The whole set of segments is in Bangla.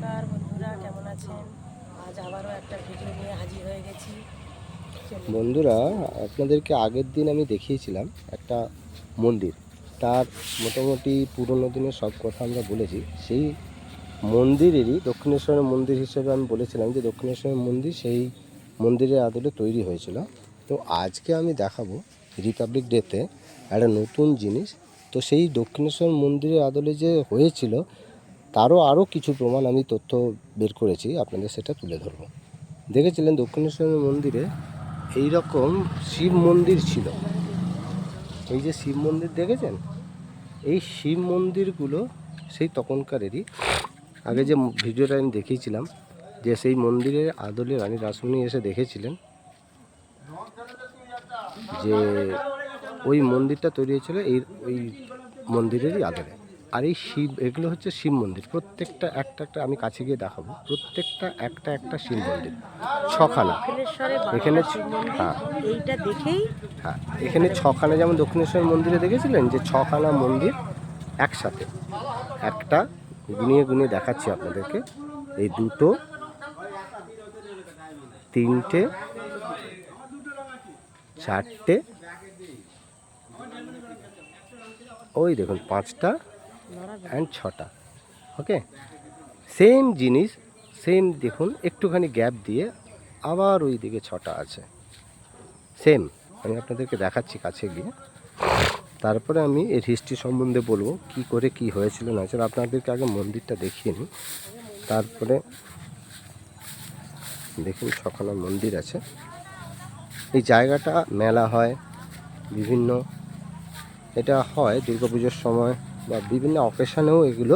নমস্কার বন্ধুরা, কেমন আছেন? আজ আবারও একটা ভিডিও নিয়ে হাজির হয়ে গেছি। বন্ধুরা, আপনাদেরকে আগের দিন আমি দেখিয়েছিলাম একটা মন্দির। তার মোটামুটি পুরনো দিনের সব কথা আমরা বলেছি। সেই মন্দিরেরই দক্ষিণেশ্বরের মন্দির হিসেবে আমি বলেছিলাম যে দক্ষিণেশ্বরের মন্দির সেই মন্দিরের আদলে তৈরি হয়েছিল। তো আজকে আমি দেখাবো রিপাবলিক ডেতে একটা নতুন জিনিস। তো সেই দক্ষিণেশ্বর মন্দিরের আদলে যে হয়েছিল তারও আরও কিছু প্রমাণ আমি তথ্য বের করেছি, আপনাদের সেটা তুলে ধরবো। দেখেছিলেন দক্ষিণেশ্বরের মন্দিরে এই রকম শিব মন্দির ছিল। এই যে শিব মন্দির দেখেছেন, এই শিব মন্দিরগুলো সেই তখনকারেরই। আগে যে ভিডিওটা আমি দেখিয়েছিলাম যে সেই মন্দিরের আদলে রানী রাসমণি এসে দেখেছিলেন যে ওই মন্দিরটা তৈরি হয়েছিল ওই মন্দিরেরই আদলে। আর এই শিব, এগুলো হচ্ছে শিব মন্দির। প্রত্যেকটা একটা একটা আমি কাছে গিয়ে দেখাবো, প্রত্যেকটা একটা একটা শিব মন্দির, ছখানা এখানে। হ্যাঁ, এইটা দেখেই হ্যাঁ, এখানে ছখানা, যেমন দক্ষিণেশ্বর মন্দিরে দেখেছিলেন যে ছখানা মন্দির একসাথে। একটা গুনিয়ে গুনিয়ে দেখাচ্ছি আপনাদেরকে। এই দুটো, তিনটে, চারটে, ওই দেখুন পাঁচটা অ্যান্ড ছটা। ওকে, সেম জিনিস, সেম দেখুন, একটুখানি গ্যাপ দিয়ে আবার ওই দিকে ছটা আছে। সেম, আমি আপনাদেরকে দেখাচ্ছি কাছে গিয়ে। তারপরে আমি এর হিস্ট্রি সম্বন্ধে বলবো, কি করে কি হয়েছিল না হয়েছিল। আপনাদেরকে আগে মন্দিরটা দেখিয়ে নিই, তারপরে দেখুন ছখানা মন্দির আছে। এই জায়গাটা মেলা হয় বিভিন্ন, এটা হয় দুর্গাপুজোর সময় বা বিভিন্ন অকেশনেও এগুলো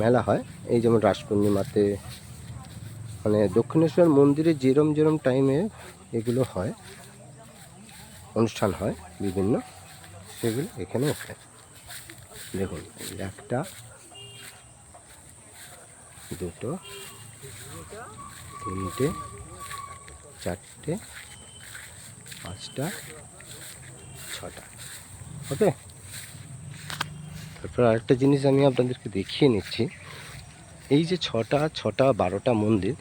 মেলা হয়। এই যেমন রাস পূর্ণিমাতে, মানে দক্ষিণেশ্বর মন্দিরে যেরম যেরম টাইমে এগুলো হয়, অনুষ্ঠান হয় বিভিন্ন, সেগুলো এখানে হয়। দেখুন, একটা, দুটো, তিনটে, চারটে, পাঁচটা, ছটা। ওকে, তারপর আরেকটা জিনিস আমি আপনাদেরকে দেখিয়ে নিচ্ছি। এই যে ছটা ছটা 12টা মন্দির,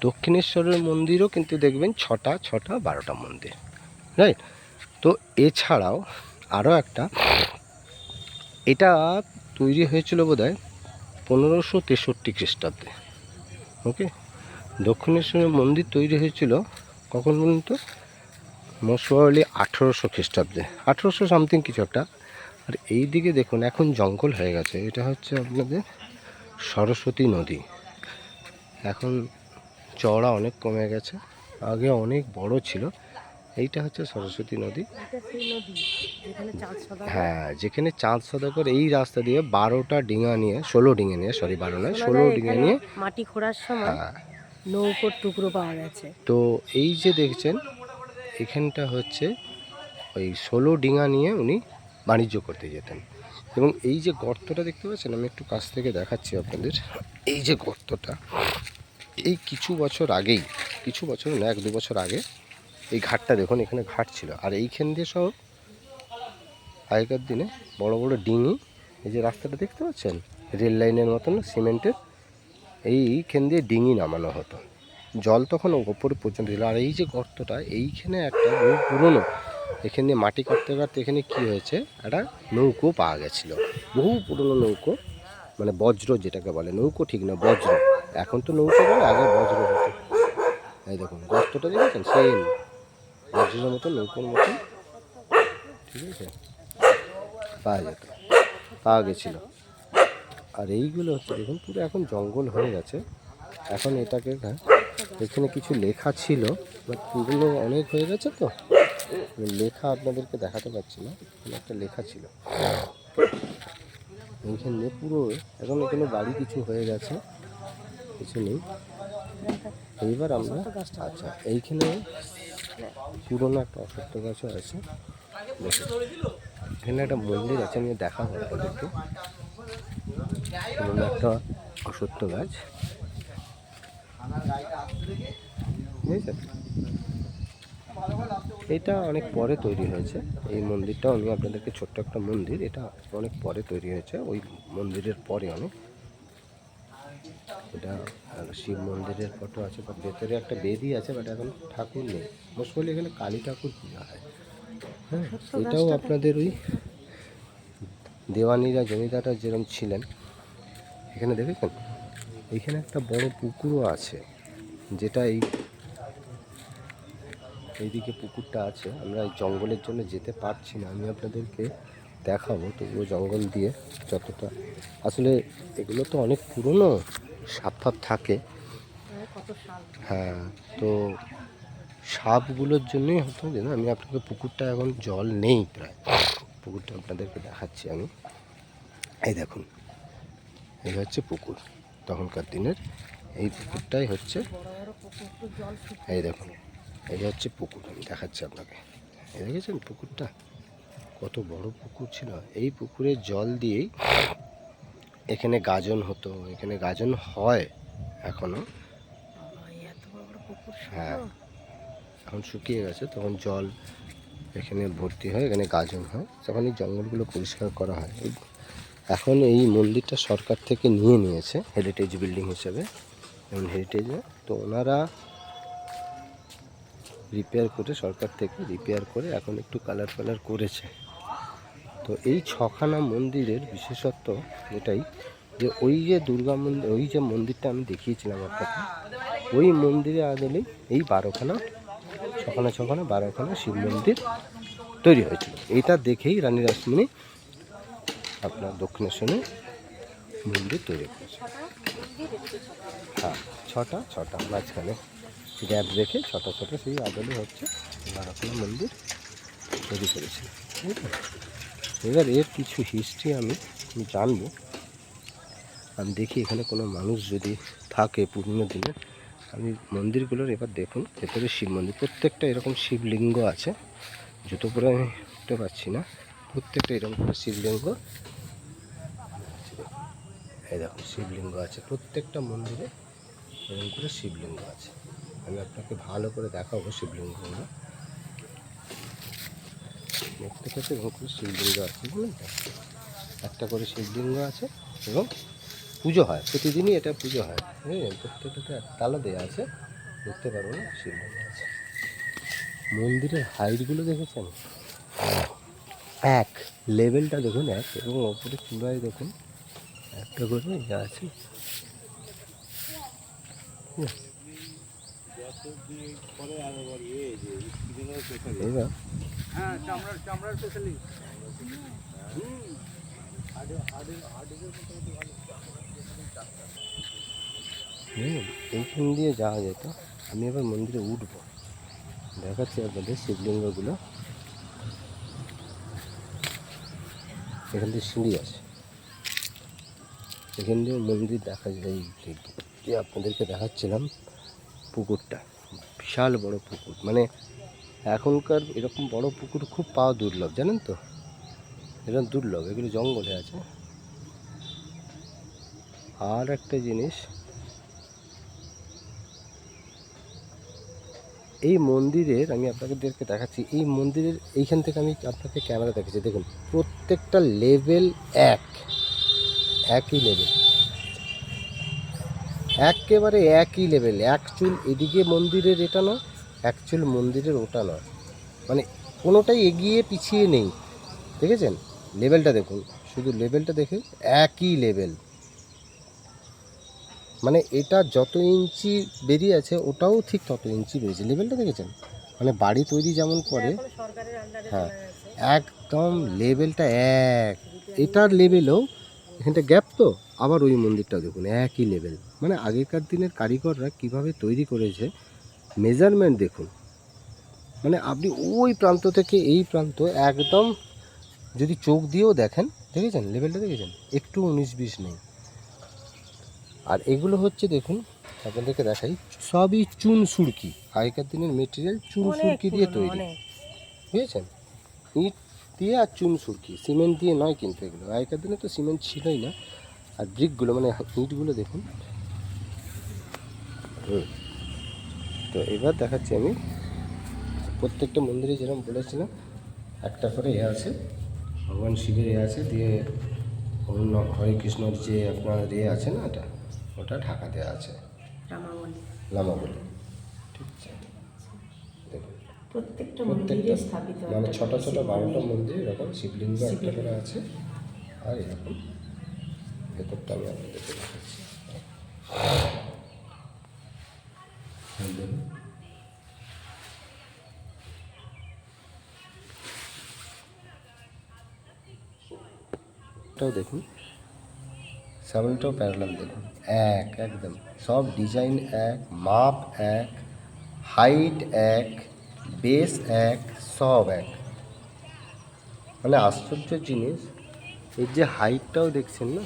দক্ষিণেশ্বরের মন্দিরও কিন্তু দেখবেন ছটা ছটা 12টা মন্দির, রাইট? তো এছাড়াও আরও একটা, এটা তৈরি হয়েছিল বোধহয় 1563 খ্রিস্টাব্দে। ওকে, দক্ষিণেশ্বরের মন্দির তৈরি হয়েছিল কখন বলুন তো? মোস্ট প্রবাবলি 1800 খ্রিস্টাব্দে, 1800 সামথিং কিছু একটা। আর এই দিকে দেখুন এখন জঙ্গল হয়ে গেছে। এটা হচ্ছে আপনাদের সরস্বতী নদী। এখন চওড়া অনেক কমে গেছে, আগে অনেক বড় ছিল। এইটা হচ্ছে সরস্বতী নদী। হ্যাঁ, যেখানে চাঁদ সদাগর এই রাস্তা দিয়ে 12টা ডিঙা নিয়ে, 16 ডিঙে নিয়ে, সরি 12 নয় 16 ডিঙে নিয়ে মাটি খোঁড়ার সময় হ্যাঁ, নৌকোর টুকরো পাওয়া গেছে। তো এই যে দেখছেন এখানটা হচ্ছে ওই 16 ডিঙা নিয়ে উনি বাণিজ্য করতে যেতেন। এবং এই যে গর্তটা দেখতে পাচ্ছেন, আমি একটু কাছ থেকে দেখাচ্ছি আপনাদের। এই যে গর্তটা, এই কিছু বছর আগেই, কিছু বছর না, 1-2 বছর আগে এই ঘাটটা দেখুন, এখানে ঘাট ছিল। আর এইখান দিয়ে সব আগেকার দিনে বড় বড় ডিঙি, এই যে রাস্তাটা দেখতে পাচ্ছেন রেল লাইনের মতন সিমেন্টের, এইখান দিয়ে ডিঙি নামানো হতো। জল তখন ওপরে পর্যন্ত ছিল। আর এই যে গর্তটা, এইখানে একটা বহু পুরনো, এখান দিয়ে মাটি কাটতে কাটতে এখানে কী হয়েছে, একটা নৌকো পাওয়া গেছিলো। বহু পুরনো নৌকো, মানে বজ্র যেটাকে বলে, নৌকো ঠিক না, বজ্র। এখন তো নৌকো বলে, আগে বজ্র হতো। এই দেখুন গর্তটা দেখেছেন, সেম বজ্রের মতো, নৌকোর মতো, ঠিক আছে, পাওয়া যেত, পাওয়া গেছিলো। আর এইগুলো হচ্ছে দেখুন পুরো এখন জঙ্গল হয়ে গেছে। এখন এটাকে, হ্যাঁ, এখানে কিছু লেখা ছিল, বাট পুরনো অনেক হয়ে গেছে, তো লেখা আপনাদেরকে দেখাতে পারছি না। একটা লেখা ছিল এইখানে পুরো। এখন এখানে বাড়ি কিছু হয়ে গেছে, কিছু নেই। এইবার আমরা, আচ্ছা, এইখানে পুরনো একটা অশ্বত্থ গাছও আছে। এখানে একটা মন্দির আছে, আমি দেখাবো আপনাদেরকে। পুরনো একটা অশ্বত্থ গাছ, বুঝেছেন? এটা অনেক পরে তৈরি হয়েছে এই মন্দিরটা। আমি আপনাদেরকে ছোট্ট একটা মন্দির, এটা অনেক পরে তৈরি হয়েছে, ওই মন্দিরের পরে অনেক। এটা আর শিব মন্দিরের ফটো আছে, তার ভেতরে একটা বেদি আছে, বাট এখন ঠাকুর নেই। মোস্ট প্রবলি এখানে কালী ঠাকুর পূজা হয়। হ্যাঁ, এটাও আপনাদের ওই দেওয়ানিরা জমিদাররা যেরকম ছিলেন, এখানে দেখেছেন এখানে একটা বড় পুকুরও আছে, যেটা এইদিকে পুকুরটা আছে। আমরা এই জঙ্গলের জন্য যেতে পারছি না, আমি আপনাদেরকে দেখাবো তবুও জঙ্গল দিয়ে যতটা। আসলে এগুলো তো অনেক পুরনো, সাপ ফাপ থাকে। হ্যাঁ, তো সাপগুলোর জন্যই হতো যে না, আমি আপনাকে পুকুরটা, এখন জল নেই প্রায়, পুকুরটা আপনাদেরকে দেখাচ্ছি আমি। এই দেখুন, এই হচ্ছে পুকুর তখনকার দিনের। এই পুকুরটাই হচ্ছে, এই দেখুন এই হচ্ছে পুকুর, আমি দেখাচ্ছি আপনাকে। এই দেখেছেন পুকুরটা কত বড় পুকুর ছিল। এই পুকুরের জল দিয়েই এখানে গাজন হতো, এখানে গাজন হয় এখনো। হ্যাঁ, এখন শুকিয়ে গেছে, তখন জল এখানে ভর্তি হয়, এখানে গাজন হয়, তখন এই জঙ্গলগুলো পরিষ্কার করা হয়। এখন এই মন্দিরটা সরকার থেকে নিয়ে নিয়েছে হেরিটেজ বিল্ডিং হিসেবে, যেমন হেরিটেজে, তো ওনারা রিপেয়ার করে, সরকার থেকে রিপেয়ার করে এখন একটু কালার ফালার করেছে। তো এই ছখানা মন্দিরের বিশেষত্ব এটাই যে ওই যে দুর্গা মন্দির, ওই যে মন্দিরটা আমি দেখিয়েছিলাম আপনাকে, ওই মন্দিরে আদলেই এই 12খানা, ছখানা 12খানা শিব মন্দির তৈরি হয়েছিল। এইটা দেখেই রানী রাসমণি আপনার দক্ষিণেশ্বরে মন্দির তৈরি করেছে। হ্যাঁ, ছটা মাঝখানে গ্যাপ রেখে ছটা সেই আদলে হচ্ছে 12খানা মন্দির তৈরি করেছিল। ঠিক আছে, এবার এর কিছু হিস্ট্রি আমি জানবো। আমি দেখি এখানে কোনো মানুষ যদি থাকে পুরনো দিনের। আমি মন্দিরগুলোর এবার দেখুন, ভেতরে শিব মন্দির, প্রত্যেকটা এরকম শিবলিঙ্গ আছে। জুতো পরে আমি উঠতে পারছি না, প্রত্যেকটা এরকম করে শিবলিঙ্গ। এই দেখুন শিবলিঙ্গ আছে, প্রত্যেকটা মন্দিরে এরকম করে শিবলিঙ্গ আছে। আমি আপনাকে ভালো করে দেখাবো শিবলিঙ্গগুলো। দেখতে পাচ্ছি এরকম করে শিবলিঙ্গ আছে, বুঝলেন তো? একটা করে শিবলিঙ্গ আছে এবং পুজো হয়, প্রতিদিনই এটা পুজো হয়। হ্যাঁ, প্রত্যেকটাতে তালা দেওয়া আছে, দেখতে পারবো না, শিবলিঙ্গ আছে। মন্দিরের হাইটগুলো দেখেছেন, এক লেভেলটা দেখুন এক, এবং ওপরে চূড়ায় দেখুন একটা করে যা আছে। এবার এইখান দিয়ে যাওয়া যেত। আমি এবার মন্দিরে উঠবো, দেখাচ্ছি আপনাদের শিবলিঙ্গগুলো। এখান দিয়ে সিঁড়ি আছে, এখান দিয়ে মন্দির দেখা যায়। যে আপনাদেরকে দেখাচ্ছিলাম পুকুরটা, বিশাল বড় পুকুর, মানে এখনকার এরকম বড় পুকুর খুব পাওয়া দুর্লভ, জানেন তো, এরকম দুর্লভ, এগুলো জঙ্গলে আছে। আর একটা জিনিস, এই মন্দিরের আমি আপনাদেরকে দেখাচ্ছি, এই মন্দিরের এইখান থেকে আমি আপনাকে ক্যামেরা দেখাচ্ছি, দেখুন প্রত্যেকটা লেভেল একই লেভেল, একেবারে একই লেভেল। এক চুল এদিকে মন্দিরের এটা নয়, এক চুল মন্দিরের ওটা নয়, মানে কোনোটাই এগিয়ে পিছিয়ে নেই। দেখেছেন লেভেলটা দেখুন, শুধু লেভেলটা দেখে একই লেভেল। মানে এটা যত ইঞ্চি বেরিয়ে আছে ওটাও ঠিক তত ইঞ্চি বেরিয়েছে, লেভেলটা দেখেছেন? মানে বাড়ি তৈরি যেমন করে, হ্যাঁ একদম লেভেলটা এক। এটার লেভেলও এখানটা গ্যাপ, তো আবার ওই মন্দিরটা দেখুন একই লেভেল। মানে আগেকার দিনের কারিগররা কিভাবে তৈরি করেছে, মেজারমেন্ট দেখুন। মানে আপনি ওই প্রান্ত থেকে এই প্রান্ত একদম যদি চোখ দিয়েও দেখেন, দেখেছেন লেভেলটা দেখেছেন, একটু 19-20 নেই। আর এগুলো হচ্ছে দেখুন, আপনাদেরকে দেখাই, সবই চুন সুরকি, আগেকার দিনের মেটেরিয়াল চুন সুরকি দিয়ে তৈরি, বুঝেছেন? ইট দিয়ে আর চুন সুরকি, সিমেন্ট দিয়ে নয় কিন্তু এগুলো, আগেকার দিনে তো সিমেন্ট ছিলই না। আর ব্রিকগুলো মানে ইটগুলো দেখুন। তো এবার দেখাচ্ছি আমি, প্রত্যেকটা মন্দিরে যেরকম বলেছিলাম একটা করে আছে, ভগবান শিবের আছে, দিয়ে অন্য হরে কৃষ্ণর যে আপনার আছে না, এটা ওটা ঢাকা দেওয়া আছে রামাবলী। লামাবলি। ঠিক আছে, দেখুন প্রত্যেকটা প্রত্যেকটা মন্দিরে স্থাপিত মানে একটা ছোটো ছোটো শিব 12টা মন্দির। মন্দির এরকম শিবলিঙ্গ একটা করে আছে। আর এরকম ভেতরটা আমি আপনাদেরকে দেখাচ্ছি। এই দেখুন, এটাও দেখুন, সামনেটাও প্যারালাল দেখুন, একদম সব ডিজাইন এক, মাপ এক, হাইট এক, বেস এক, সব এক। মানে আশ্চর্যের জিনিস, এর যে হাইটটাও দেখছেন না,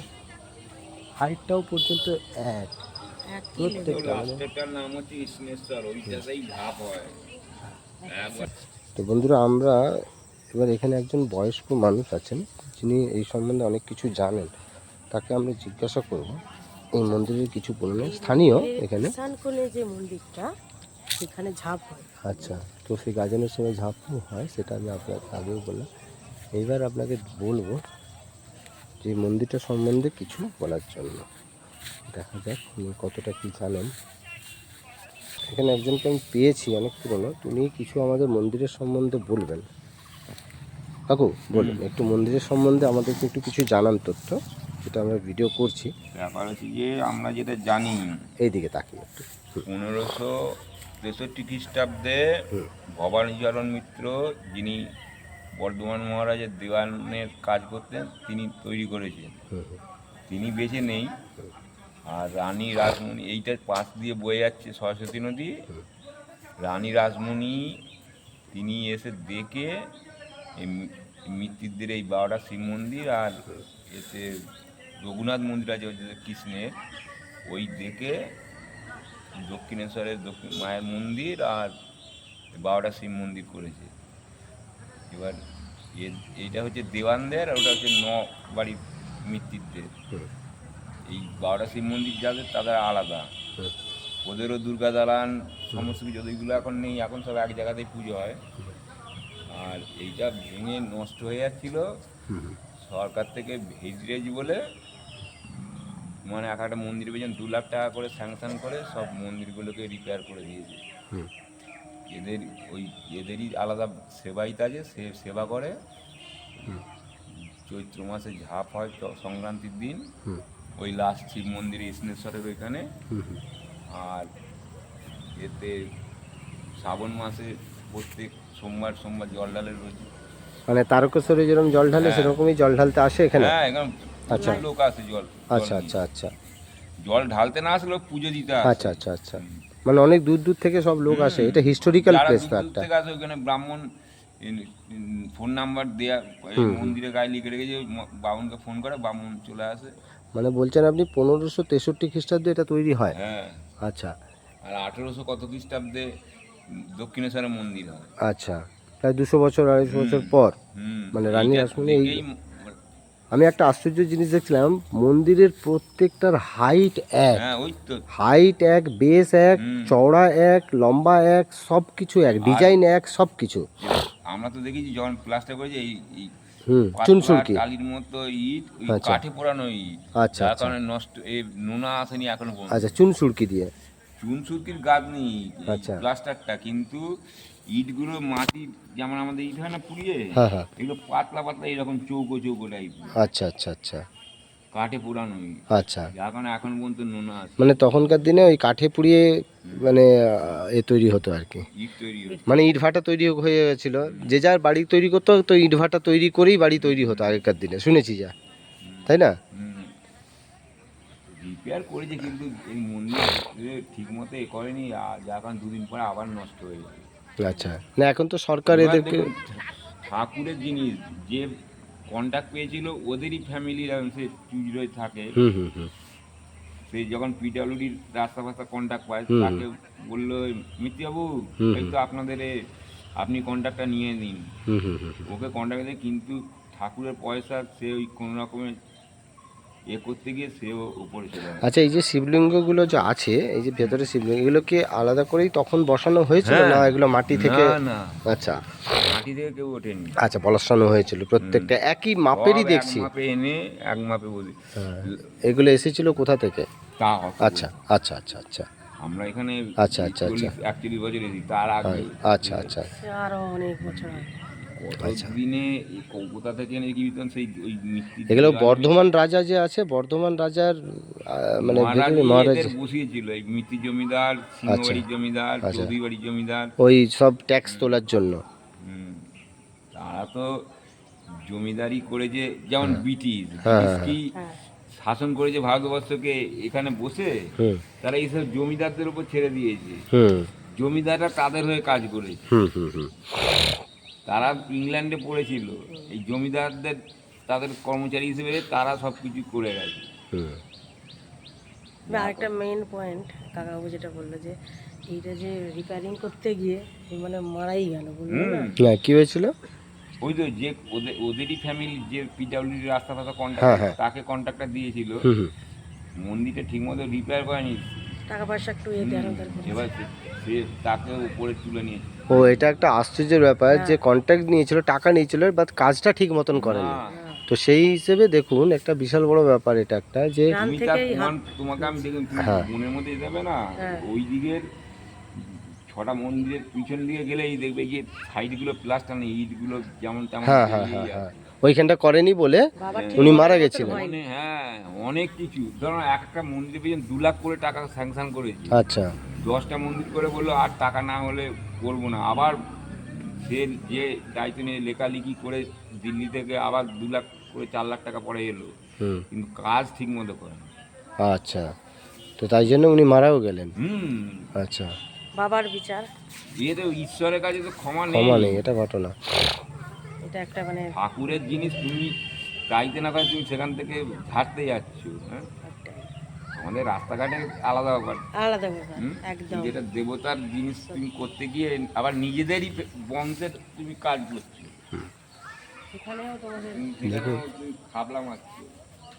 হাইটটাও পর্যন্ত এক একই প্রত্যেকটা। মানে রাস্তাটার নাম হচ্ছে কৃষ্ণেশ্বর, ওইটাতেই ধাপ হয় একবার। তো বন্ধুরা, আমরা এবার এখানে একজন বয়স্ক মানুষ আছেন যিনি এই সম্বন্ধে অনেক কিছু জানেন, তাকে আমরা জিজ্ঞাসা করব এই মন্দিরের কিছু বলুন। স্থানীয় এখানে। ঈশান কোণে যে মন্দিরটা, সেখানে ঝাঁপ হয়। আচ্ছা, তো সেই গাজনের সময় ঝাঁপ হয়, সেটা আমি আপনাকে আগেও বললাম। এইবার আপনাকে বলবো যে মন্দিরটা সম্বন্ধে কিছু বলার জন্য। দেখা যাক উনি কতটা কি জানেন। এখানে একজনকে আমি পেয়েছি অনেক পুরনো, তিনি কিছু আমাদের মন্দিরের সম্বন্ধে বলবেন। কাকু বলুন একটু মন্দিরের সম্বন্ধে আমাদেরকে একটু কিছু জানান তথ্য, যেটা আমরা ভিডিও করছি। ব্যাপার হচ্ছে যে আমরা যেটা জানি এইদিকে তাকিয়ে একটু। 1563 খ্রিস্টাব্দে ভবানীচরণ মিত্র, যিনি বর্ধমান মহারাজের দেওয়ানের কাজ করতেন, তিনি তৈরি করেছেন। তিনি বেঁচে নেই। আর রানী রাসমণি, এইটার পাশ দিয়ে বয়ে যাচ্ছে সরস্বতী নদী। রানী রাসমণি তিনি এসে দেখে এই মৃত্যুদের এই 12টা শিব মন্দির আর এতে রঘুনাথ মন্দির আছে ওই যে কৃষ্ণের, ওই দেখে দক্ষিণেশ্বরের দক্ষিণ মায়ের মন্দির আর 12টা শিব মন্দির করেছে। এবার এইটা হচ্ছে দেওয়ানদের, আর ওটা হচ্ছে বাড়ির মৃত্যুদের। এই 12টা শিব মন্দির যাদের, তাদের আলাদা, ওদেরও দুর্গা দালান সমস্ত কিছু, ওইগুলো এখন নেই, এখন সব এক জায়গাতেই পুজো হয়। আর এইটা ভেঙে নষ্ট হয়ে যাচ্ছিল, সরকার থেকে হেরিটেজ বলে মানে এক একটা মন্দির পেছন 2 লাখ টাকা করে স্যাংশন করে সব মন্দিরগুলোকে রিপেয়ার করে দিয়েছে। এদেরই আলাদা সেবাইত আছে, সে সেবা করে। চৈত্র মাসে ঝাঁপ হয় সংক্রান্তির দিন, ওই লাস্ট শিব মন্দিরে কৃষ্ণেশ্বরের ওইখানে। আর এতে শ্রাবণ মাসে প্রত্যেক সোমবার সোমবার জল ঢালের রোজ। মানে তারকেশ্বরে যেরকম জল ঢালে সেরকমই জল ঢালতে আসে এখানে। হ্যাঁ, একদম আচ্ছা। লোক আসে জল। আচ্ছা আচ্ছা আচ্ছা জল ঢালতে না আসলেও পুজো দিতে আসে। আচ্ছা আচ্ছা আচ্ছা, মানে অনেক দূর দূর থেকে সব লোক আসে। এটা হিস্টোরিক্যাল যারা প্লেস তো দূর দূর একটা। থেকে আসে, ওখানে ব্রাহ্মণ ফোন নাম্বার দেয়া, এই মন্দিরে গায়ে লিখে রেখেছে, বামুনকে ফোন করে, বামুন চলে আসে। মানে বলছেন আপনি 1563 খ্রিস্টাব্দে এটা তৈরি হয়? হ্যাঁ। আচ্ছা আর 1800 কত খ্রিস্টাব্দে দক্ষিণেশ্বরের মন্দির হয়। আচ্ছা, প্রায় 200 বছর 250 বছর পর। মানে রানী এইটা রাসমণি এই, দেখেই আমি একটা আশ্চর্য জিনিস দেখছিলাম, মন্দিরের প্রত্যেকটার হাইট এক, হ্যাঁ, ওই তো হাইট এক, বেস এক, চওড়া এক, লম্বা এক, সব কিছু এক, ডিজাইন এক, সব কিছু। আমরা তো দেখেছি যখন প্লাস্টার করেছে, এই পাতলা চুনসুলকি। টালির মতো ইট, ওই আচ্ছা। কাঠে পোড়ানো ইট, আচ্ছা যার আচ্ছা কারণে নষ্ট, এই নোনা আসেনি এখনো পর্যন্ত। আচ্ছা, চুনসুলকি দিয়ে। চুন সুরকির গাছ নেই আচ্ছা। প্লাস্টারটা, কিন্তু ইটগুলো মাটি যেমন আমাদের ইট হয় না পুড়িয়ে, হ্যাঁ হ্যাঁ। এগুলো পাতলা পাতলা এরকম চৌকো চৌকো টাইপ, আচ্ছা আচ্ছা আচ্ছা কাঠে পোড়ানো ইট, আচ্ছা। যার কারণে এখন পর্যন্ত নোনা আছে। মানে তখনকার দিনে ওই কাঠে পুড়িয়ে মানে এ তৈরি হতো আর কি, ইট তৈরি হচ্ছে। মানে ইট ভাটা তৈরি হয়ে গেছিলো। যে যার বাড়ি তৈরি করতো, তো ইট ভাটা তৈরি করেই বাড়ি তৈরি হতো আগেকার দিনে, শুনেছি যা, তাই না? রিপেয়ার করেছে, কিন্তু এই মন্দির ঠিক মতো এ করেনি, আর যার কারণে 2 দিন পরে আবার নষ্ট হয়ে যায়। আচ্ছা, না এখন তো সরকার এবার এদেরকে। দেখুন, ঠাকুরের জিনিস যে কন্ট্যাক্ট পেয়েছিল, ওদেরই ফ্যামিলির সে চুজরোয় থাকে। সে যখন পিডব্লিউডির রাস্তা ফাস্তা কন্ট্যাক্ট পায়, তাকে বললো, মিত্তিবাবু এই তো আপনাদের আপনি কন্ট্যাক্টটা নিয়ে নিন। ওকে কন্ট্যাক্ট দেয়, কিন্তু ঠাকুরের পয়সা সে ওই কোনো রকমের এ করতে গিয়ে সেও উপরে চলে যায়। আচ্ছা, এই যে শিবলিঙ্গগুলো যে আছে, এই যে ভেতরে শিবলিঙ্গ, এগুলোকে আলাদা করেই তখন বসানো হয়েছিল, না এগুলো মাটি থেকে? না, আচ্ছা, মাটি থেকে কেউ ওঠেনি। আচ্ছা, বসানো হয়েছিল প্রত্যেকটা একই মাপেরই সব দেখছি। এক মাপে এনে এক মাপে বলি। এগুলো এসেছিল কোথা থেকে? তা অত আচ্ছা আচ্ছা আচ্ছা আচ্ছা আমরা এখানে আচ্ছা, আচ্ছা, আচ্ছা। 41 বছর এসেছি তার আগে আচ্ছা আচ্ছা সে আরো অনেক বছর আগে। কত দিনে এই কোথা থেকে এনে কি দিতেন সেই ওই মিষ্টি এগুলো বর্ধমান রাজা যে আছে, বর্ধমান রাজার মানে মহারাজ ভেতরে মহারাজ এদের বসিয়েছিল এই মিত্তি জমিদার, সিংহবাড়ির জমিদার, আচ্ছা। চৌধুরী বাড়ির জমিদার। ওই সব ট্যাক্স তোলার জন্য। হুম, তারা তো জমিদারি করেছে যেমন ব্রিটিশ হ্যাঁ, ব্রিটিশ হ্যাঁ, কি হ্যাঁ শাসন করেছে ভারতবর্ষকে এখানে বসে, হুম তারা এইসব জমিদারদের উপর ছেড়ে দিয়েছে। হুম জমিদাররা তাদের হয়ে কাজ করেছে। হুম হুম হুম তারা ইংল্যান্ডে পড়েছিল, এই জমিদারদের তাদের কর্মচারী হিসেবে তারা সব কিছু করে গেছে। হুম। আরেকটা মেইন পয়েন্ট কাকাবাবু যেটা বললো যে এইটা যে রিপেয়ারিং করতে গিয়ে মানে মারাই গেল বললো না। না কি হয়েছিল? ওই তো যে ওদেরই ফ্যামিলি যে পিডাব্লিউডি রাস্তা ফাস্তা হ্যাঁ, কন্ট্রাক্ট হ্যাঁ। তাকে কন্ট্রাক্টটা দিয়েছিল, হুম হুম। মন্দিরটা ঠিকমতো রিপেয়ার করেনি। টাকা পয়সা একটু দেওয়ার দরকার। এবার সে তাকে উপরে তুলে নিয়েছে। ও এটা একটা আশ্চর্যের ব্যাপার যে কন্ট্রাক্ট নিয়েছিল, টাকা নিয়েছিল, বাট কাজটা ঠিক মতন করেনি। না, তো সেই হিসেবে দেখুন একটা বিশাল বড় ব্যাপার এটা একটা যে গ্রাম তুমি তার থেকেই তোমাকে আমি দেখুন তুমি হ্যাঁ। মনের মধ্যে যাবে না, হ্যাঁ। ওই দিকের 6টা মন্দিরের পিছন দিকে গেলেই দেখবে যে সাইডগুলো প্লাস্টার নেই, ইটগুলো যেমন তেমন হ্যাঁ হ্যাঁ বেরিয়ে হ্যাঁ আছে। হ্যাঁ ওইখানটা করেনি বলে বাবা ঠিক উনি মতো মারা করতে গেছিলেন। হয়নি। হ্যাঁ, অনেক কিছু ধরো একটা মন্দিরের পিছনে 2 লাখ করে টাকা স্যাংশন করেছে। আচ্ছা 10টা মন্দির করে বললো আর টাকা না হলে করবো না। আবার সে যে দায়িত্ব নিয়ে লেখালেখি করে দিল্লি থেকে আবার 2 লাখ করে 4 লাখ টাকা পরে এলো, হুম কিন্তু কাজ ঠিক মতো করে না। আচ্ছা, তো তাই জন্য উনি মারাও গেলেন। হুম, আচ্ছা, বাবার বিচার এ তো ঈশ্বরের কাছে তো ক্ষমা ক্ষমা নেই। নেই, এটা ঘটনা। এটা একটা মানে ঠাকুরের জিনিস তুমি চাইতে না পারে তুমি সেখান থেকে ঝাড়তে যাচ্ছ। হ্যাঁ, একটাই আমাদের রাস্তাঘাটে আলাদা ব্যাপার। আলাদা ব্যাপার হুম? একদম। যেটা দেবতার জিনিস তুমি করতে গিয়ে আবার নিজেদেরই বংশের তুমি কাজ করছো, এখানেও তোমাদের সেখানেও তুমি খাবলা মারছো।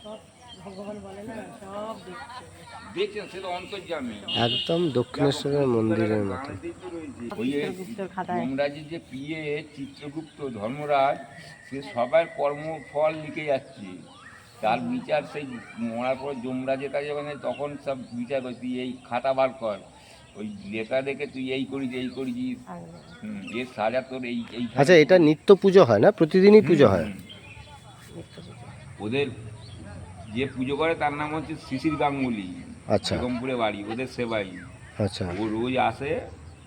সব ভগবান বলে না সব দেখছে। দেখছেন সে তো অন্তর্যামী। একদম দক্ষিণেশ্বরের মন্দিরের মতো। ওই যে চিত্রগুপ্তের খাতায়। যমরাজের যে প্রিয়ে চিত্রগুপ্ত ধর্মরাজ, সে সবার কর্মফল লিখে যাচ্ছে। তার বিচার সেই মরার পর যমরাজের কাছে মানে তখন সব বিচার করে তুই এই খাতা বার কর, ওই লেখা দেখে তুই এই করিস এই করেছিস, এর সাজা তোর এই এই। আচ্ছা এটা নিত্য পুজো হয় না, প্রতিদিনই পুজো হয়? ওদের যে পুজো করে তার নাম হচ্ছে শিশির গাঙ্গুলি। আচ্ছা বেগমপুরে বাড়ি, ওদের সেবাই। আচ্ছা। ও রোজ আসে,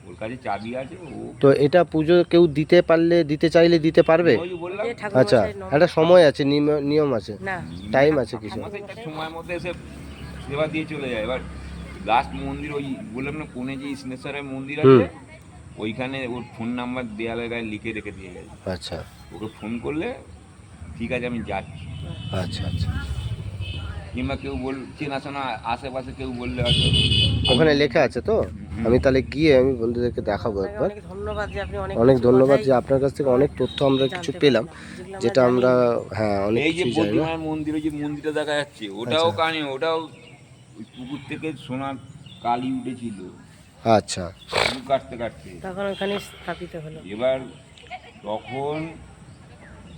ওর কাছে চাবি আছে। ও তো এটা পুজো কেউ দিতে পারলে, দিতে চাইলে দিতে পারবে? ওই যে বললাম যে ঠাকুর আচ্ছা, মশাই একটা সময় আছে, নিয়ম আছে, না টাইম আছে কিছু? আমাদের একটা সময়ের মধ্যে এসে সেবা দিয়ে চলে যায়। এবার লাস্ট মন্দির ওই বললাম না কোনে যে স্নেশ্বরের মন্দির আছে, ওইখানে ওর ফোন নাম্বার দেয়ালের গায়ে লিখে রেখে দিয়ে গেছে। আচ্ছা ওকে ফোন করলে ঠিক আছে আমি যাচ্ছি, আচ্ছা আচ্ছা। কিংবা কেউ চেনাশোনা আশেপাশে কেউ বললে হয়তো ওখানে লেখা আছে তো? আমি তাহলে গিয়ে আমি বন্ধুদেরকে দেখাবো আপনাকে একবার। অনেক ধন্যবাদ যে আপনি অনেক কিছু ধন্যবাদ কথাই যে আপনার কাছ থেকে অনেক তথ্য আমরা কিছু জানতে পেলাম, পারলাম, যেটা আমরা জানিনি। হ্যাঁ অনেক এই যে কিছু জানি না। বদ্রীমার মন্দির, ওই যে মন্দিরটা দেখা যাচ্ছে ওটাও আচ্ছা। কানে, ওটাও ওই পুকুর থেকে সোনার কালি উঠেছিল আচ্ছা পুকুর কাটতে কাটতে। তখন ওখানে স্থাপিত হলো। এবার তখন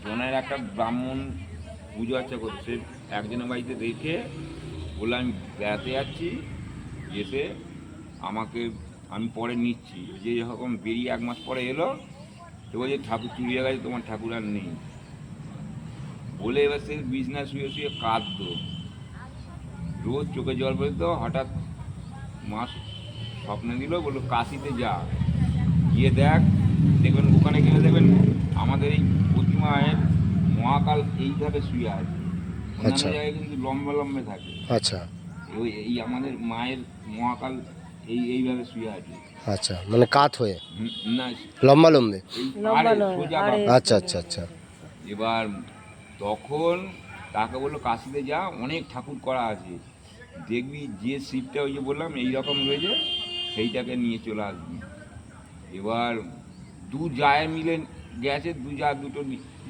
জনের একটা ব্রাহ্মণ পুজো আর্চা করছে, একজনের বাড়িতে রেখে বলে আমি বেড়াতে যাচ্ছি, এসে আমাকে আমি পরে নিচ্ছি। যে যখন বেরিয়ে 1 মাস পরে এলো, তো বলছে ঠাকুর চুরি হয়ে গেছে, তোমার ঠাকুর আর নেই বলে এবার সে বিছনা শুয়ে শুয়ে কাঁদতো, রোজ চোখে জল পড়তো। হঠাৎ মা স্বপ্নে দিল, বললো কাশিতে যা, গিয়ে দেখবেন ওখানে গেলে দেখবেন আমাদের এই প্রতিমায়ের মহাকাল এইভাবে শুয়ে আছে। অন্যান্য আচ্ছা। জায়গায় কিন্তু লম্বা লম্বা থাকে, আচ্ছা এই আমাদের মায়ের মহাকাল এইভাবে শুয়ে আছে। আচ্ছা, মানে কাত হয়ে না, লম্বা লম্বে। এই লম্বা আরে নয়, সোজা আরে বাঁকা। আচ্ছা আচ্ছা আচ্ছা। এবার তখন তাকে বললো কাশিতে যা, অনেক ঠাকুর করা আছে, দেখবি যে শিবটা ওই যে বললাম এইরকম রয়েছে সেইটাকে নিয়ে চলে আসবি। এবার দু জায় মিলে গেছে, দুটো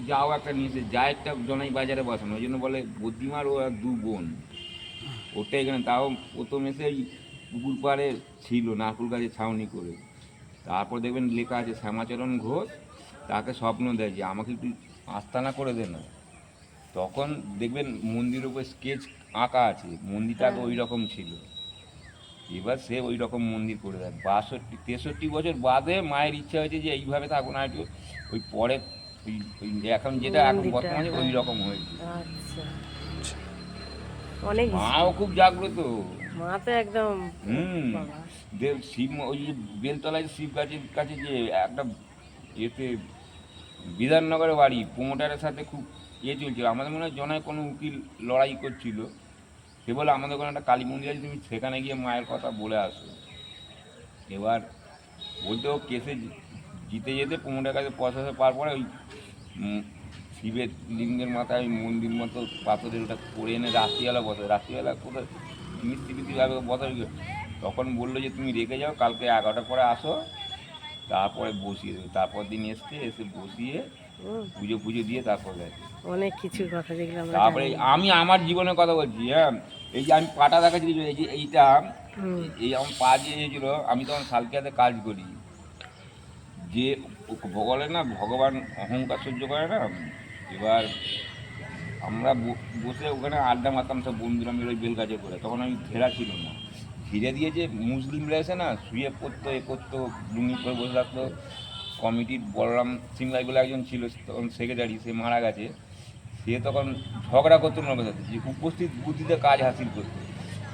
যাও একটা নিয়েছে, জায়েরটা জনাই বাজারে বসানো, ওই জন্য বলে বুদ্ধিমার ও আর 2 বোন। ওটা এখানে তাও প্রথম এসে এই পুকুর পাড়ে ছিল নারকুল গাছে ছাউনি করে। তারপর দেখবেন লেখা আছে শ্যামাচরণ ঘোষ, তাকে স্বপ্ন দেয় যে আমাকে একটু আস্তানা করে দে না। তখন দেখবেন মন্দিরের উপর স্কেচ আঁকা আছে, মন্দিরটা আগে ওই রকম ছিল, এবার সে ওই রকম মন্দির করে দেয়। 62-63 বছর বাদে মায়ের ইচ্ছা হয়েছে যে এইভাবে থাকুন না, একটু ওই পরে ওই ওই এখন যেটা এখন মন্দিরটা, বর্তমানে ওই হ্যাঁ। রকম হয়েছে। আচ্ছা, অনেক মাও খুব জাগ্রত। মা তো একদম হুম, বাবা। দেব শিব ওই যে বেলতলায় শিব গাছের কাছে যে একটা এতে বিধাননগরে বাড়ি, প্রমোটারের সাথে খুব চলছিল, আমাদের মনে হয় জনায় কোনো উকিল লড়াই করছিল, সে বলে আমাদের ওখানে একটা কালী মন্দির আছে, তুমি সেখানে গিয়ে মায়ের কথা বলে আসো। এবার বলতে ও কেসে জিতে যেতে প্রমোটারের কাছে পয়সা পাওয়ার পরে ওই শিবের লিঙ্গের মাথায় ওই মন্দির মতো পাথরের ওটা করে এনে রাত্রিবেলা বসে, রাত্রিবেলা কোথায় মিস্ত্রিভাবে বসে, তখন বললো যে তুমি রেখে যাও, কালকে 11টার পরে আসো, তারপরে বসিয়ে দেবে। তারপর দিন এসে বসিয়ে পুজো দিয়ে তারপর গেছে। অনেক কিছু কথা যেগুলো আমরা তারপরে জানি না। আমি আমার জীবনের কথা বলছি, হ্যাঁ, এই যে আমি পাটা দেখাচ্ছি, এই যে এইটা, এই আমার পা দিয়ে হয়েছিল, আমি তখন সালকিয়াতে কাজ করি, যে বলে না ভগবান অহংকার সহ্য করে না, এবার আমরা বসে ওখানে আড্ডা মারতাম সব বন্ধুরা মিলে ওই বেল গাছে করে, তখন আমি ঘেরা ছিল না, ঘিরে দিয়ে যে মুসলিমরা এসে না শুয়ে পড়তো, এ করতো, লুঙ্গি করে বসে থাকতো। কমিটির বলরাম সিংলাই বলে একজন ছিল তখন সেক্রেটারি, সে মারা গেছে, সে তখন ঝগড়া করতো নবের সাথে যে উপস্থিত বুদ্ধিতে কাজ হাসিল করতো।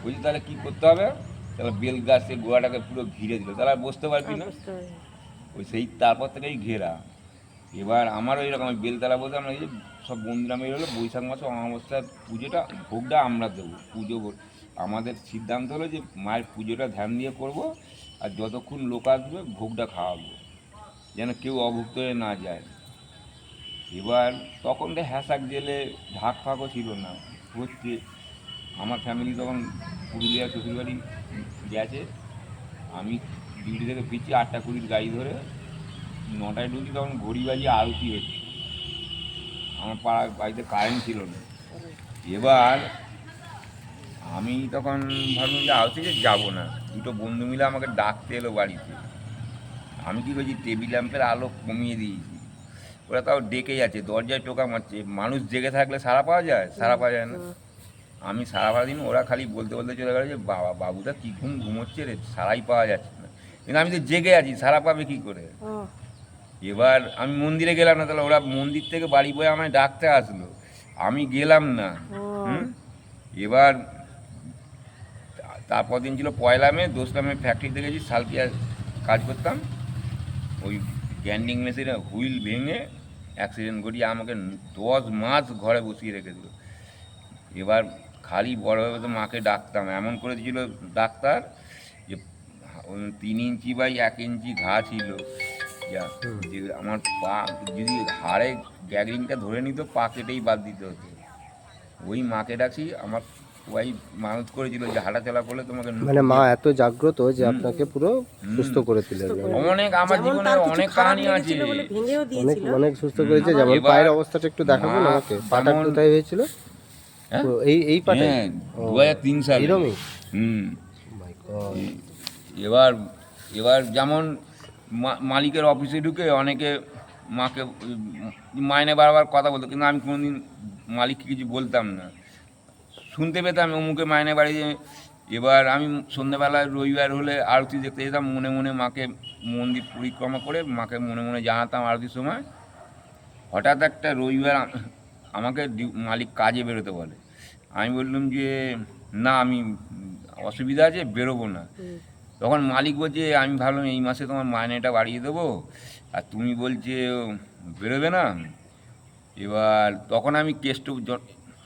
বলছি তাহলে কী করতে হবে, তাহলে বেল গাছে গোড়াটাকে পুরো ঘিরে দিল, তাহলে আর বসতে পারবি না, বুঝতে পারি। ওই সেই তারপর থেকেই ঘেরা। এবার আমারও এরকম ওই বেলতলা বলতে আমরা এই যে সব বন্ধুরা মিলে হলো বৈশাখ মাসে অমাবস্যার পুজোটা ভোগটা আমরা দেবো, আমাদের সিদ্ধান্ত হলো যে মায়ের পুজোটা ধ্যান দিয়ে করব, আর যতক্ষণ লোক আসবে ভোগটা খাওয়াবো, যেন কেউ অভুক্ত হয়ে না যায়। এবার তখন তো হ্যাসাক জেলে ভাগ ফাঁকও ছিল না, হচ্ছে আমার ফ্যামিলি তখন পুরুলিয়া শ্বশুরবাড়ি গেছে, আমি ডিউটি থেকে ফিরছি 8টা 20 গাড়ি ধরে, 9টায় ঢুকি, তখন ঘড়ি বাজিয়ে আরতি হচ্ছে, আমার পাড়ার বাড়িতে কারেন্ট ছিল না। এবার আমি তখন ভাবলাম যে আরতিতে যাবো না, দুটো বন্ধু মিলে আমাকে ডাকতে এলো বাড়িতে, আমি কী করছি টেবিল ল্যাম্পের আলো কমিয়ে দিয়েছি, ওরা তাও ডেকে যাচ্ছে, দরজায় টোকা মারছে, মানুষ জেগে থাকলে সাড়া পাওয়া যায়, সাড়া পাওয়া যায় না। আমি সারা পাওয়া দিন ওরা খালি বলতে বলতে চলে গেলো যে বাবুটা কী ঘুমোচ্ছে রে, সারাই পাওয়া যাচ্ছে না, কিন্তু আমি তো জেগে আছি, সারা পাবে কী করে। এবার আমি মন্দিরে গেলাম না, তাহলে ওরা মন্দির থেকে বাড়ি বয়ে আমায় ডাকতে আসলো, আমি গেলাম না। এবার তারপর দিন ছিল 1 মে, 2 মে ফ্যাক্টরিতে গেছি, সালকিয়া কাজ করতাম, ওই গ্যান্ডিং মেশিনে হুইল ভেঙে অ্যাক্সিডেন্ট করিয়ে আমাকে 10 মাস ঘরে বসিয়ে রেখেছিল। এবার খালি বড়ভাবে তো মাকে ডাকতাম, এমন করে দিয়েছিল ডাক্তার যে 3 ইঞ্চি বাই 1 ইঞ্চি ঘা ছিল, যা যে আমার পা যদি হাড়ে গ্যাগরিংটা ধরে নিত, পা কেটেই বাদ দিতে হতো। ওই মাকে ডাকছি, আমার ওই মানুষ করেছিল যে হাঁটা চলা করলে তোমাকে, মানে মা এত জাগ্রত যে আপনাকে পুরো সুস্থ করে দিলেন, অনেক আমার যেমন জীবনে তার কিছু অনেক খারাপ কাহিনী আছে। লেগেছিল বলে ভেঙেও অনেক দিয়েছিল। অনেক সুস্থ করেছে। যেমন এবার পায়ের অবস্থাটা একটু দেখাবেন মা আমাকে, পাটা যেমন- কোথায় হয়েছিল? হ্যাঁ? এই পাটা, হ্যাঁ, 2003 সালে। এরমই। মাই গড। এবার যেমন মালিকের অফিসে ঢুকে অনেকে মাকে মাইনে বারবার কথা বলতো, কিন্তু আমি কোনোদিন মালিককে কিছু বলতাম না, শুনতে পেতাম অমুকে মাইনে বাড়িয়ে। এবার আমি সন্ধ্যাবেলায় রবিবার হলে আরতি দেখতে যেতাম, মনে মনে মাকে মন্দির পরিক্রমা করে মাকে মনে মনে জানাতাম আরতির সময়। হঠাৎ একটা রবিবার আমাকে মালিক কাজে বেরোতে বলে, আমি বললাম যে না আমি অসুবিধা আছে, বেরোবো না। তখন মালিক বলছে, আমি ভাবলাম এই মাসে তোমার মাইনেটা বাড়িয়ে দেবো, আর তুমি বলছে বেরোবে না। এবার তখন আমি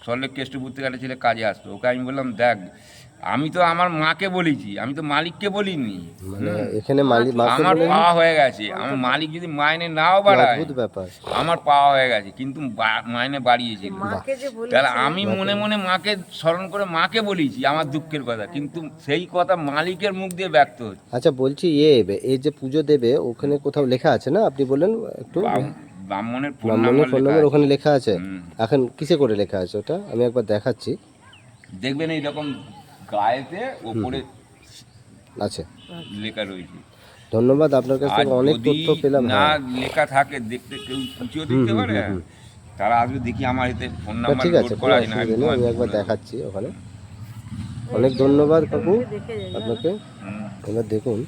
সল্টলেক কেষ্টপুর থেকে একটা ছেলে কাজে আসতো, ওকে আমি বললাম দেখ, আমি তো আমার মাকে বলেছি, আমি তো মালিককে বলিনি, মানে এখানে মালিক আমার পাওয়া হয়ে গেছে, আমার মালিক যদি মাইনে নাও বাড়ায়, অদ্ভুত ব্যাপার, আমার পাওয়া হয়ে গেছে, কিন্তু মাইনে বাড়িয়েছিল। মাকে যে বলেছে, তাহলে আমি মনে মনে মাকে স্মরণ করে মাকে বলেছি আমার দুঃখের কথা, কিন্তু সেই কথা মালিকের মুখ দিয়ে ব্যক্ত হচ্ছে। আচ্ছা বলছি এই যে পুজো দেবে ওখানে কোথাও লেখা আছে না, আপনি বললেন একটু ব্রাহ্মণের ফোন ব্রাহ্মণের ফোন নম্বর ওখানে লেখা আছে? হুম। এখন কিসে করে লেখা আছে ওটা আমি একবার দেখাচ্ছি, দেখবেন এইরকম গায়েতে ওপরে আছে লেখা রয়েছে। ধন্যবাদ, আপনার কাছ আর থেকে অনেক যদি তথ্য পেলাম। না হ্যাঁ লেখা থাকে, দেখতে কেউ পুজো দিতে পারে, তারা আসবে দেখি আমার এতে ফোন না, নাম্বার ঠিক লোড আছে, কোনো করা আছে না অসুবিধা নেই, আমি একবার বলে দেবো। দেখাচ্ছি ওখানে। অনেক ধন্যবাদ কাকু দেখে যাই আপনাকে। হুম। এবার দেখুন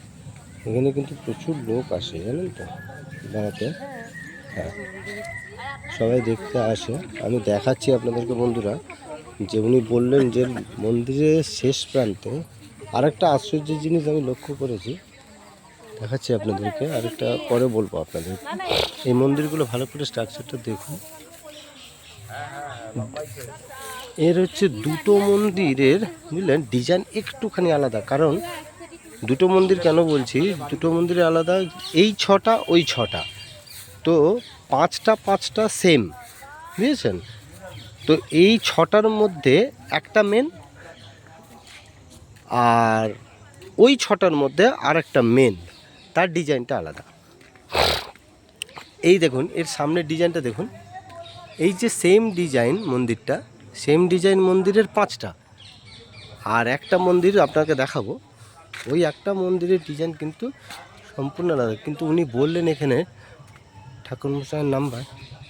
এখানে কিন্তু প্রচুর লোক আসে জানেন তো বেড়াতে, হ্যাঁ সবাই দেখতে আসে। আমি দেখাচ্ছি আপনাদেরকে বন্ধুরা, যে উনি বললেন যে মন্দিরের শেষ প্রান্তে আরেকটা আশ্চর্যের জিনিস আমি লক্ষ্য করেছি, দেখাচ্ছি আপনাদেরকে, আরেকটা পরে বলবো আপনাদের। এই মন্দিরগুলো ভালো করে স্ট্রাকচারটা দেখুন। এর হচ্ছে দুটো মন্দিরের বুঝলেন ডিজাইন একটুখানি আলাদা, কারণ দুটো মন্দির কেন বলছি, দুটো মন্দিরে আলাদা, এই ছটা ওই ছটা, তো পাঁচটা পাঁচটা সেম, বুঝেছেন? তো এই ছটার মধ্যে একটা মেন, আর ওই ছটার মধ্যে আর একটা মেন, তার ডিজাইনটা আলাদা। এই দেখুন এর সামনের ডিজাইনটা দেখুন, এই যে সেম ডিজাইন মন্দিরটা, সেম ডিজাইন মন্দিরের পাঁচটা, আর একটা মন্দির আপনাকে দেখাবো, ওই একটা মন্দিরের ডিজাইন কিন্তু সম্পূর্ণ আলাদা। কিন্তু উনি বললেন এখানে ঠাকুরমশাইয়ের নাম্বার